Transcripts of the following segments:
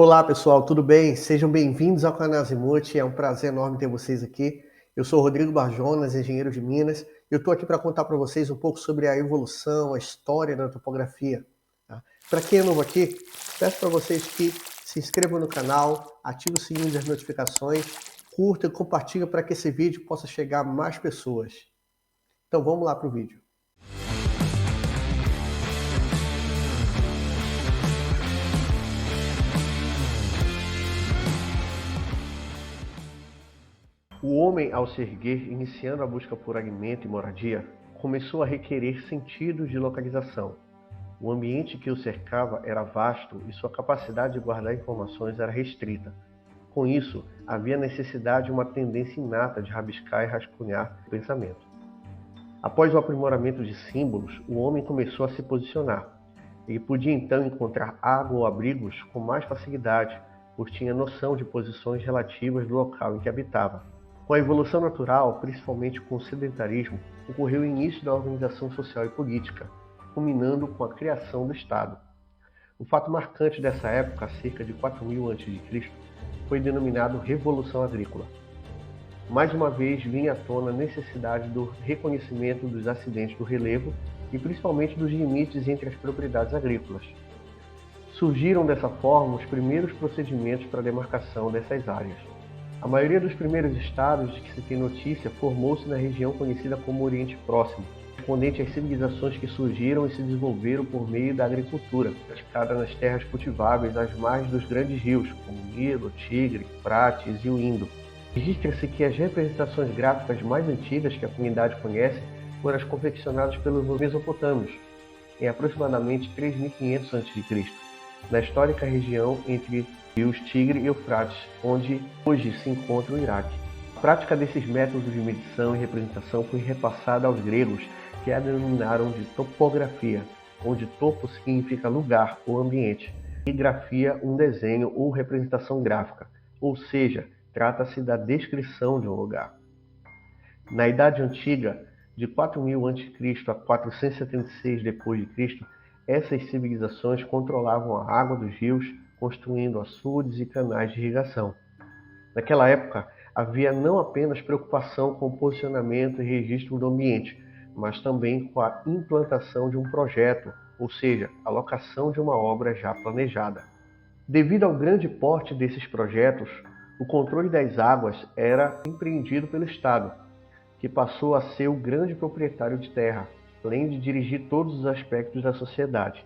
Olá pessoal, tudo bem? Sejam bem-vindos ao canal Azimuth, é um prazer enorme ter vocês aqui. Eu sou o Rodrigo Barjonas, engenheiro de Minas, e eu estou aqui para contar para vocês um pouco sobre a evolução, a história da topografia. Tá? Para quem é novo aqui, peço para vocês que se inscrevam no canal, ativem o sininho das notificações, curtam e compartilhem para que esse vídeo possa chegar a mais pessoas. Então vamos lá para o vídeo. O homem, ao se erguer, iniciando a busca por alimento e moradia, começou a requerer sentidos de localização. O ambiente que o cercava era vasto e sua capacidade de guardar informações era restrita. Com isso, havia necessidade de uma tendência inata de rabiscar e rascunhar o pensamento. Após o aprimoramento de símbolos, o homem começou a se posicionar. Ele podia então encontrar água ou abrigos com mais facilidade, pois tinha noção de posições relativas do local em que habitava. Com a evolução natural, principalmente com o sedentarismo, ocorreu o início da organização social e política, culminando com a criação do Estado. O fato marcante dessa época, cerca de 4000 a.C., foi denominado Revolução Agrícola. Mais uma vez vinha à tona a necessidade do reconhecimento dos acidentes do relevo e principalmente dos limites entre as propriedades agrícolas. Surgiram dessa forma os primeiros procedimentos para a demarcação dessas áreas. A maioria dos primeiros estados de que se tem notícia formou-se na região conhecida como Oriente Próximo, correspondente às civilizações que surgiram e se desenvolveram por meio da agricultura, praticada nas terras cultiváveis às margens dos grandes rios, como o Nilo, o Tigre, o Eufrates e o Indo. Registra-se que as representações gráficas mais antigas que a comunidade conhece foram as confeccionadas pelos mesopotâmios, em aproximadamente 3500 a.C., na histórica região entre rios Tigre e Eufrates, onde hoje se encontra o Iraque. A prática desses métodos de medição e representação foi repassada aos gregos, que a denominaram de topografia, onde topo significa lugar ou ambiente, e grafia um desenho ou representação gráfica, ou seja, trata-se da descrição de um lugar. Na Idade Antiga, de 4000 a.C. a 476 d.C., essas civilizações controlavam a água dos rios, construindo açudes e canais de irrigação. Naquela época, havia não apenas preocupação com o posicionamento e registro do ambiente, mas também com a implantação de um projeto, ou seja, a locação de uma obra já planejada. Devido ao grande porte desses projetos, o controle das águas era empreendido pelo Estado, que passou a ser o grande proprietário de terra, além de dirigir todos os aspectos da sociedade.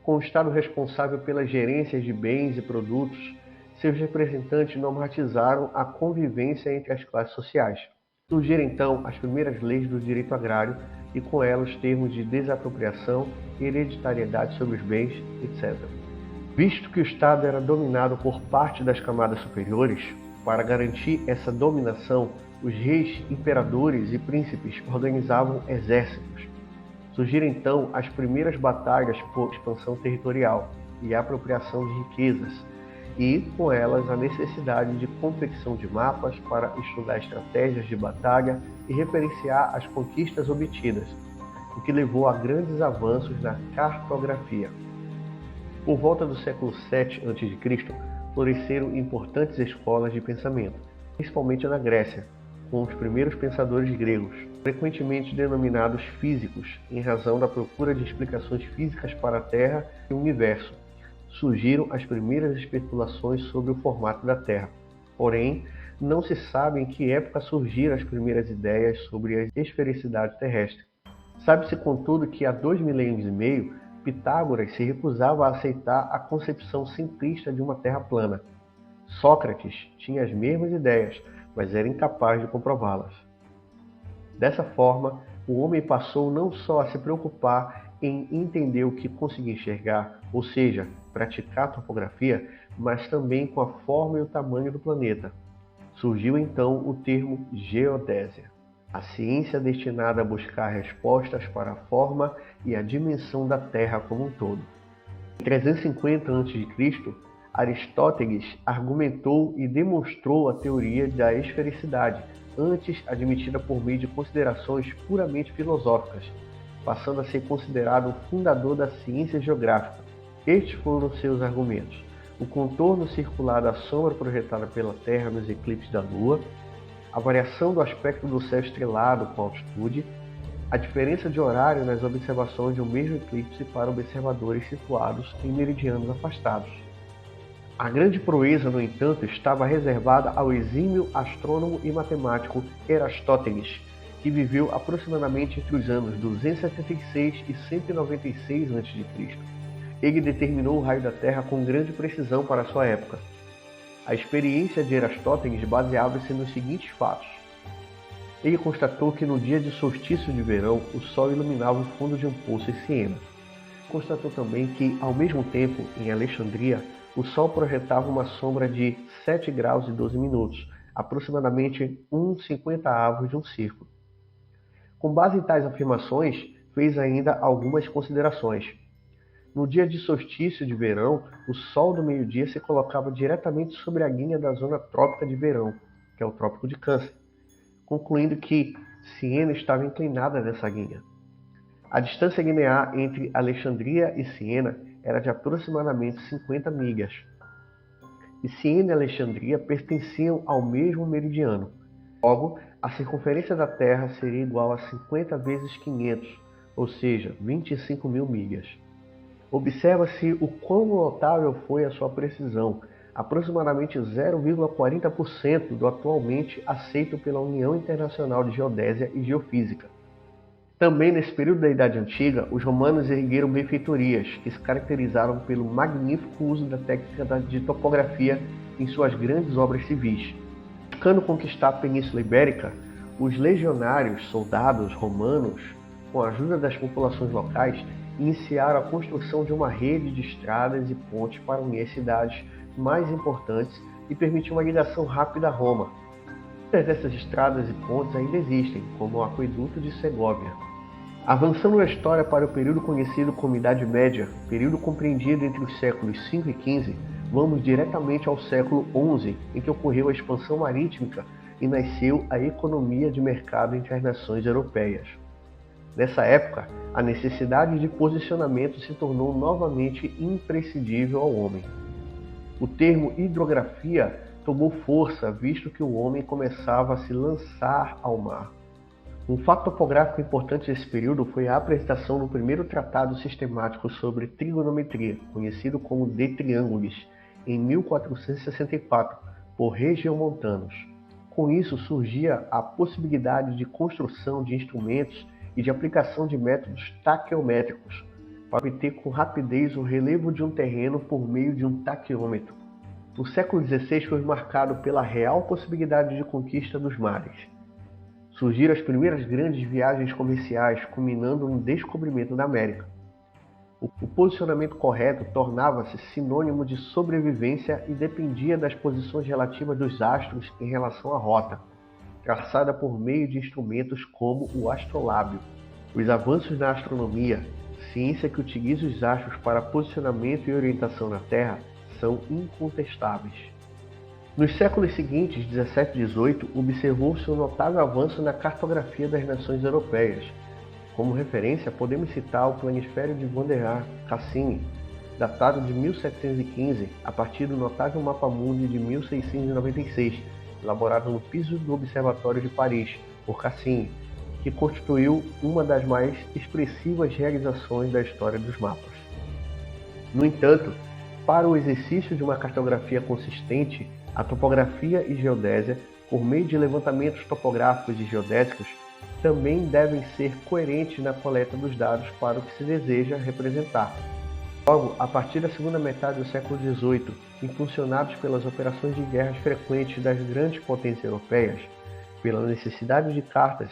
Com o Estado responsável pelas gerências de bens e produtos, seus representantes normatizaram a convivência entre as classes sociais. Surgiram então as primeiras leis do direito agrário e com elas os termos de desapropriação, hereditariedade sobre os bens, etc. Visto que o Estado era dominado por parte das camadas superiores, para garantir essa dominação, os reis, imperadores e príncipes organizavam exércitos. Surgiram então as primeiras batalhas por expansão territorial e apropriação de riquezas, e com elas a necessidade de confecção de mapas para estudar estratégias de batalha e referenciar as conquistas obtidas, o que levou a grandes avanços na cartografia. Por volta do século VII a.C., floresceram importantes escolas de pensamento, principalmente na Grécia, com os primeiros pensadores gregos, frequentemente denominados físicos, em razão da procura de explicações físicas para a Terra e o Universo. Surgiram as primeiras especulações sobre o formato da Terra. Porém, não se sabe em que época surgiram as primeiras ideias sobre a esfericidade terrestre. Sabe-se, contudo, que há 2 milênios e meio, Pitágoras se recusava a aceitar a concepção simplista de uma Terra plana. Sócrates tinha as mesmas ideias, mas era incapaz de comprová-las. Dessa forma, o homem passou não só a se preocupar em entender o que conseguia enxergar, ou seja, praticar topografia, mas também com a forma e o tamanho do planeta. Surgiu então o termo geodésia, a ciência destinada a buscar respostas para a forma e a dimensão da Terra como um todo. Em 350 a.C., Aristóteles argumentou e demonstrou a teoria da esfericidade, antes admitida por meio de considerações puramente filosóficas, passando a ser considerado o fundador da ciência geográfica. Estes foram seus argumentos. o contorno circular da sombra projetada pela Terra nos eclipses da Lua, a variação do aspecto do céu estrelado com altitude, a diferença de horário nas observações de um mesmo eclipse para observadores situados em meridianos afastados. A grande proeza, no entanto, estava reservada ao exímio astrônomo e matemático Erastótenes, que viveu aproximadamente entre os anos 276 e 196 a.C. Ele determinou o raio da Terra com grande precisão para sua época. A experiência de Erastótenes baseava-se nos seguintes fatos. Ele constatou que no dia de solstício de verão, o Sol iluminava o fundo de um poço em Siena. Constatou também que, ao mesmo tempo, em Alexandria, o Sol projetava uma sombra de 7 graus e 12 minutos, aproximadamente 1/50 de um círculo. Com base em tais afirmações, fez ainda algumas considerações. No dia de solstício de verão, o Sol do meio-dia se colocava diretamente sobre a guia da zona trópica de verão, que é o Trópico de Câncer, concluindo que Siena estava inclinada nessa guia. A distância linear entre Alexandria e Siena era de aproximadamente 50 milhas. E Siena e Alexandria pertenciam ao mesmo meridiano. Logo, a circunferência da Terra seria igual a 50 vezes 500, ou seja, 25.000 milhas. Observa-se o quão notável foi a sua precisão, aproximadamente 0,40% do atualmente aceito pela União Internacional de Geodésia e Geofísica. Também nesse período da Idade Antiga, os romanos ergueram benfeitorias, que se caracterizaram pelo magnífico uso da técnica de topografia em suas grandes obras civis. Buscando conquistar a Península Ibérica, os legionários, soldados romanos, com a ajuda das populações locais, iniciaram a construção de uma rede de estradas e pontes para unir as cidades mais importantes e permitir uma ligação rápida a Roma. Muitas dessas estradas e pontes ainda existem, como o Aqueduto de Segóvia. Avançando na história para o período conhecido como Idade Média, período compreendido entre os séculos 5 e 15, vamos diretamente ao século 11, em que ocorreu a expansão marítima e nasceu a economia de mercado entre as nações europeias. Nessa época, a necessidade de posicionamento se tornou novamente imprescindível ao homem. O termo hidrografia tomou força, visto que o homem começava a se lançar ao mar. Um fato topográfico importante desse período foi a apresentação do primeiro tratado sistemático sobre trigonometria, conhecido como De Triangulis, em 1464, por regiomontanos. Com isso surgia a possibilidade de construção de instrumentos e de aplicação de métodos taqueométricos, para obter com rapidez o relevo de um terreno por meio de um taqueômetro. O século XVI foi marcado pela real possibilidade de conquista dos mares. Surgiram as primeiras grandes viagens comerciais, culminando no descobrimento da América. O posicionamento correto tornava-se sinônimo de sobrevivência e dependia das posições relativas dos astros em relação à rota, traçada por meio de instrumentos como o astrolábio. Os avanços na astronomia, ciência que utiliza os astros para posicionamento e orientação na Terra, são incontestáveis. Nos séculos seguintes, 17 e 18, observou-se um notável avanço na cartografia das nações europeias. Como referência, podemos citar o Planisfério de Van der Cassini, datado de 1715, a partir do notável Mapa Mundi de 1696, elaborado no piso do Observatório de Paris, por Cassini, que constituiu uma das mais expressivas realizações da história dos mapas. No entanto, para o exercício de uma cartografia consistente, a topografia e geodésia, por meio de levantamentos topográficos e geodésicos, também devem ser coerentes na coleta dos dados para o que se deseja representar. Logo, a partir da segunda metade do século XVIII, impulsionados pelas operações de guerras frequentes das grandes potências europeias, pela necessidade de cartas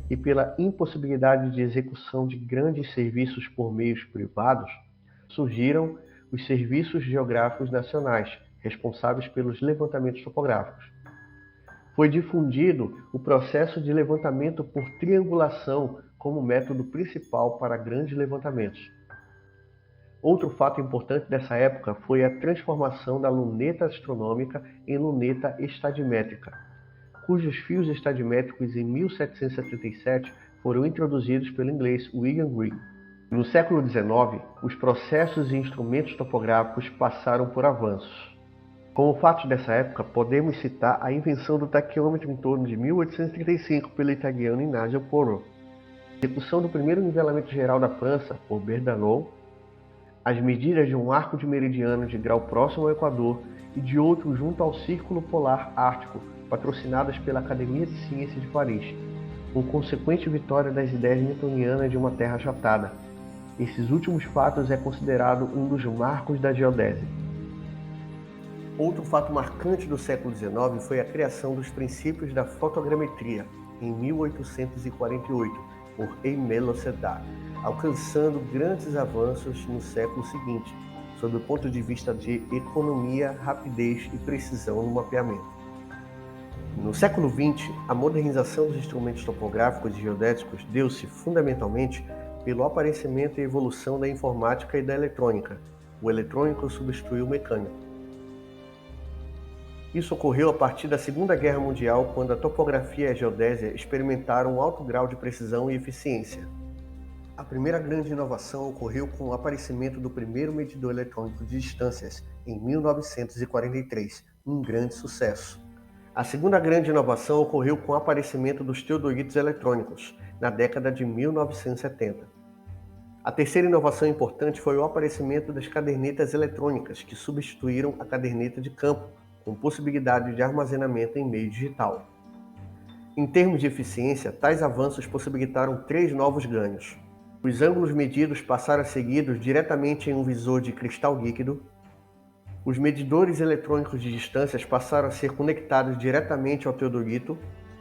e pela impossibilidade de execução de grandes serviços por meios privados, surgiram os serviços geográficos nacionais, responsáveis pelos levantamentos topográficos. Foi difundido o processo de levantamento por triangulação como método principal para grandes levantamentos. Outro fato importante dessa época foi a transformação da luneta astronômica em luneta estadimétrica, cujos fios estadimétricos em 1777 foram introduzidos pelo inglês William Green. No século XIX, os processos e instrumentos topográficos passaram por avanços. Como fatos dessa época, podemos citar a invenção do taquímetro em torno de 1835 pelo italiano Ignazio Porro, a execução do primeiro nivelamento geral da França por Berthelot, as medidas de um arco de meridiano de grau próximo ao Equador e de outro junto ao Círculo Polar Ártico, patrocinadas pela Academia de Ciências de Paris, com consequente vitória das ideias newtonianas de uma Terra achatada. Esses últimos fatos é considerado um dos marcos da geodésia. Outro fato marcante do século XIX foi a criação dos princípios da fotogrametria, em 1848, por Aimé Cédar, alcançando grandes avanços no século seguinte, sob o ponto de vista de economia, rapidez e precisão no mapeamento. No século XX, a modernização dos instrumentos topográficos e geodésicos deu-se, fundamentalmente, pelo aparecimento e evolução da informática e da eletrônica. O eletrônico substituiu o mecânico. Isso ocorreu a partir da Segunda Guerra Mundial, quando a topografia e a geodésia experimentaram um alto grau de precisão e eficiência. A primeira grande inovação ocorreu com o aparecimento do primeiro medidor eletrônico de distâncias, em 1943, um grande sucesso. A segunda grande inovação ocorreu com o aparecimento dos teodolitos eletrônicos, na década de 1970. A terceira inovação importante foi o aparecimento das cadernetas eletrônicas, que substituíram a caderneta de campo, com possibilidade de armazenamento em meio digital. Em termos de eficiência, tais avanços possibilitaram 3 novos ganhos. Os ângulos medidos passaram a ser seguidos diretamente em um visor de cristal líquido. Os medidores eletrônicos de distâncias passaram a ser conectados diretamente ao teodolito,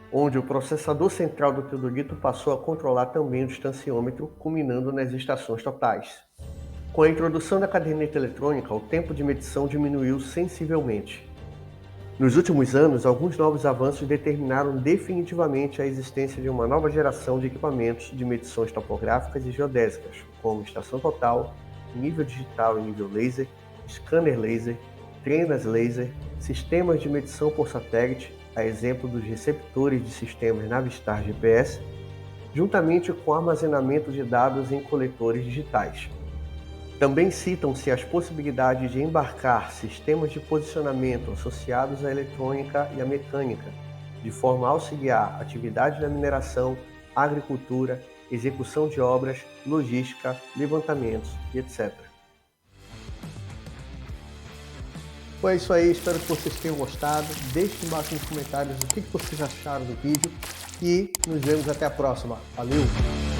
onde o processador central do teodolito passou a controlar também o distanciômetro, culminando nas estações totais. Com a introdução da caderneta eletrônica, o tempo de medição diminuiu sensivelmente. Nos últimos anos, alguns novos avanços determinaram definitivamente a existência de uma nova geração de equipamentos de medições topográficas e geodésicas, como estação total, nível digital e nível laser, scanner laser, trenas laser, sistemas de medição por satélite, a exemplo dos receptores de sistemas Navistar GPS, juntamente com armazenamento de dados em coletores digitais. Também citam-se as possibilidades de embarcar sistemas de posicionamento associados à eletrônica e à mecânica, de forma a auxiliar atividades da mineração, agricultura, execução de obras, logística, levantamentos e etc. Foi isso aí, espero que vocês tenham gostado. Deixe embaixo nos comentários o que vocês acharam do vídeo e nos vemos até a próxima. Valeu!